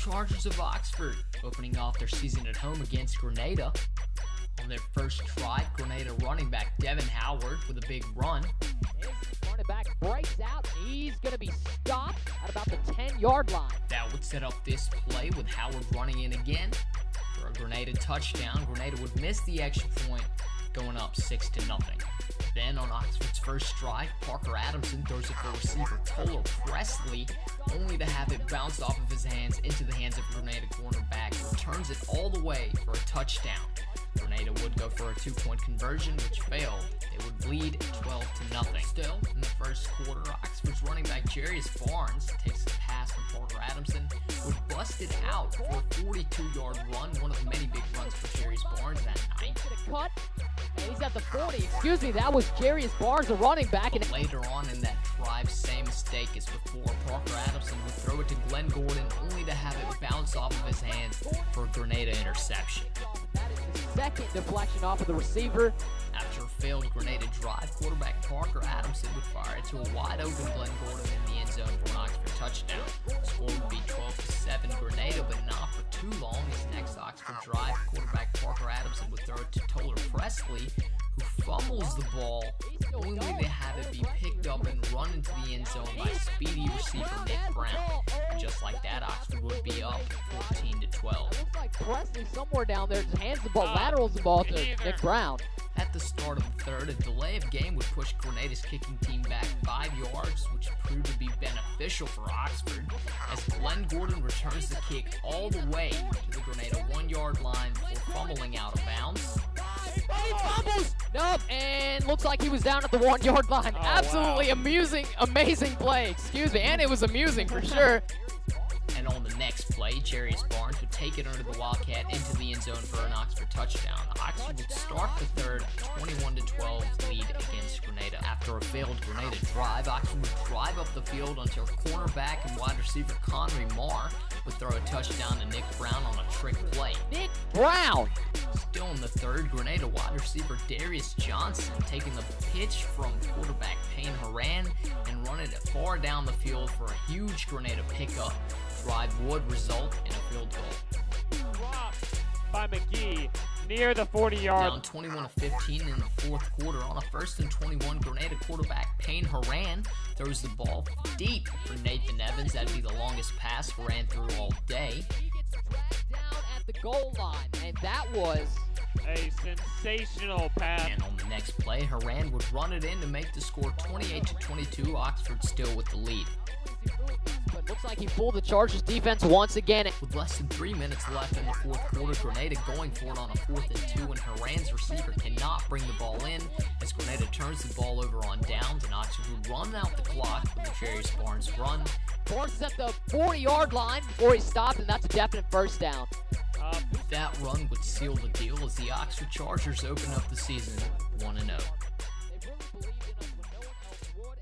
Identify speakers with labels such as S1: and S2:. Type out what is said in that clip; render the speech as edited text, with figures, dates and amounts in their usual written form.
S1: Chargers of Oxford opening off their season at home against Grenada. On their first drive, Grenada running back Devin Howard with a big run.
S2: His running back breaks out. He's going to be stopped at about the 10-yard line.
S1: That would set up this play with Howard running in again for a Grenada touchdown. Grenada would miss the extra point, going up 6-0. Then on Oxford's first drive, Parker Adamson throws it for receiver Toller Presley, only to have it bounce off of his hands into the hands of Grenada cornerback, who returns it all the way for a touchdown. Grenada would go for a 2-point conversion, which failed. They would lead 12-0. Still, in the first quarter, Oxford's running back Jarius Barnes takes a pass from Parker Adamson, would bust it out for a 42-yard run, one of the many big runs for Jarius Barnes that night.
S2: Cut, and he's at the 40. Excuse me, that was Jarius Barnes, a running back. And
S1: later on in that drive, same mistake as before. Parker Adamson would throw it to Glenn Gordon, only to have it bounce off of his hands for a Grenada interception.
S2: That is the second deflection off of the receiver.
S1: After a failed Grenada drive, quarterback Parker Adamson would fire it to a wide-open Glenn Gordon in the end zone for an Oxford touchdown. The score would be 12-7 Grenada, but not for too long. His next Oxford drive, quarterback Parker Adamson would throw it to Toller Presley, who fumbles the ball, only to have it be picked up and run into the end zone by speedy receiver Nick Brown. And just like that, Oxford would be up 14-12.
S2: It looks like Presley somewhere down there just hands the ball, laterals the ball to Nick Brown.
S1: At the start of the third, a delay of game would push Grenada's kicking team back 5 yards, which proved to be beneficial for Oxford, as Glenn Gordon returns the kick all the way to the Grenada 1-yard line before fumbling out of bounds.
S2: He fumbles! Nope, and looks like he was down at the 1-yard line. Absolutely amusing, amazing play, excuse me, and it was amusing for sure.
S1: And on the next play, Jarius Barnes would take it under the Wildcat into the end zone for an Oxford touchdown. Oxford would start the third 21-12 lead against Grenada. After a failed Grenada drive, Oxford would drive up the field until cornerback and wide receiver Conry Marr would throw a touchdown to Nick Brown on a trick play.
S2: Nick Brown!
S1: Still in the third, Grenada wide receiver Darius Johnson taking the pitch from quarterback Payne Horan and running it far down the field for a huge Grenada pickup. Drive would result in a field goal.
S3: Dropped by McGee near the 40-yard.
S1: Down 21-15 in the fourth quarter. On a 1st and 21, Grenada quarterback Payne Horan throws the ball deep for Nathan Evans. That'd be the longest pass Horan threw all day.
S2: He gets dragged down at the goal line, and that was
S3: A sensational pass.
S1: And on the next play, Horan would run it in to make the score 28-22. Oxford still with the lead.
S2: But looks like he fooled the Chargers defense once again.
S1: With less than 3 minutes left in the fourth quarter, Grenada going for it on a 4th and 2, and Horan's receiver cannot bring the ball in as Grenada turns the ball over on downs, and Oxford would run out the clock with the Jarius Barnes run.
S2: Barnes is at the 40-yard line before he stopped, and that's a definite first down.
S1: That run would seal the deal as the Oxford Chargers open up the season 1-0.
S2: They really believed in us when no one else would.